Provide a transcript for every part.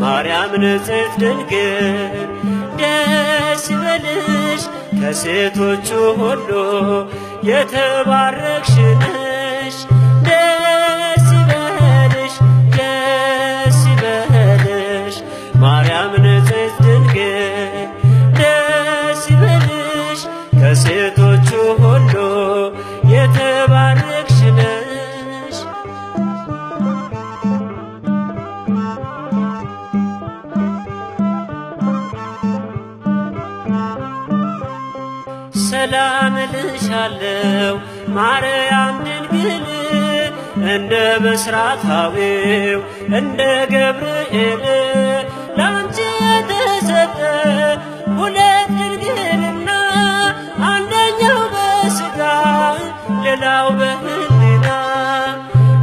ማርያም ንጽሕት ድንግል ደስ ይበልሽ ከሴቶቹ ሁሉ የተባረክሽ ነሽ። ደስ ይበልሽ ደስ ይበልሽ ማርያም ንጽሕት ድንግል ደስ ይበልሽ ከሴቶቹ ሁሉ የተባረክሽ ነሽ። ሰላም እልሻለሁ ማርያም ድንግል እንደ ብስራታዊው እንደ ገብርኤል ላንቺ የተሰጠ ሁለት ድንግልና አንደኛው በሥጋ ሌላው በሕሊና።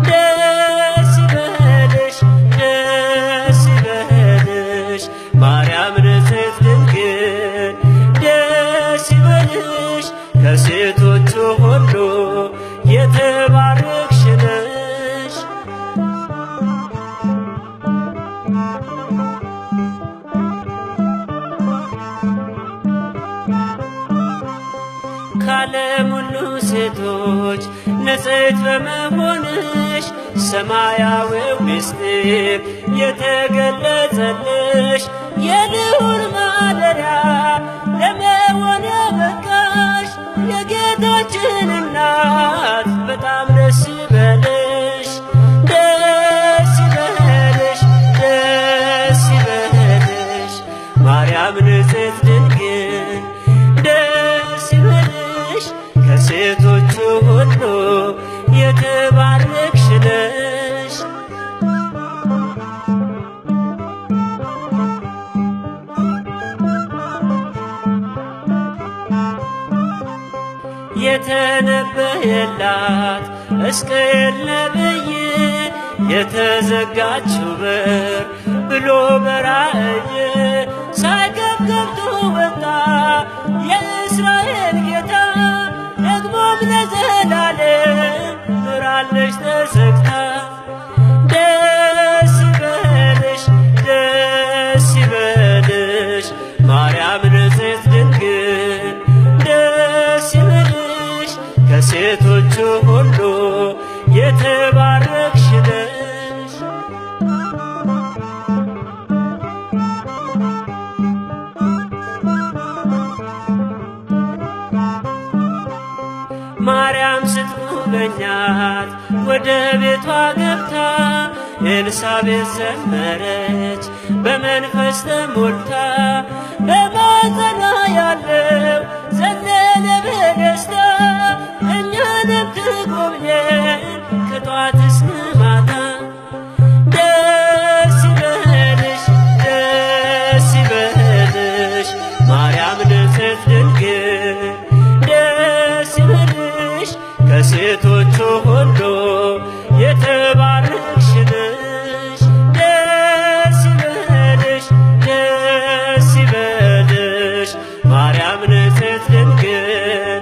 ደስ ይበልሽ ደስ ይበልሽ ማርያም ንጽሕት ድንግል ደስ ይበልሽ ከሴቶቹ ሁሉ የተባረክሽ ነሽ። ከዓለም ሁሉ ሴቶች ንጽሕት በመሆንሽ ሰማያዊው ምስጢር የተገለጸልሽ የልዑል ማደሪያ ለመሆን በቃሽ የጌታችን እናት በጣም ደስ ይበልሽ። ደስ ይበልሽ ደስ ይበልሽ ማርያም ንጽሕት ድንግል ደስ ይበልሽ ከሴቶቹ ሁሉ የተባረክሽ ነሽ። የተነበየላት ሕዝቅኤል ነቢይ የተዘጋችው በር ብሎ በራእይ ሳይገብ ገብቶ ወጣ የእስራኤል ጌታ ደግሞም ለዘላለም ኖራለች ተዘግታ። ደስ ይበልሽ ደስ ይበልሽ ማርያም ንጽሕት ድንግል ደስ ይበልሽ ከሴቶቹ ሁሉ የተባረክሽ ነሽ። ማርያም ስትጎበኛት ወደ ቤቷ ገብታ ኤልሳቤጥ ዘመረች በመንፈስ ተሞልታ በማኅፀኗ ያለው ዘለለ በደስታ እኛንም ትጎብኘን ከጧት እስከ ማታ። ደስ ይበልሽ ደስ ይበልሽ ማርያም ንጽሕት ድንግል ደስ ይበልሽ ከሴቶቹ ሁሉ የተባረክሽ ነሽ። ደስ ይበልሽ ደስ ይበልሽ ማርያም ንጽሕት ድንግል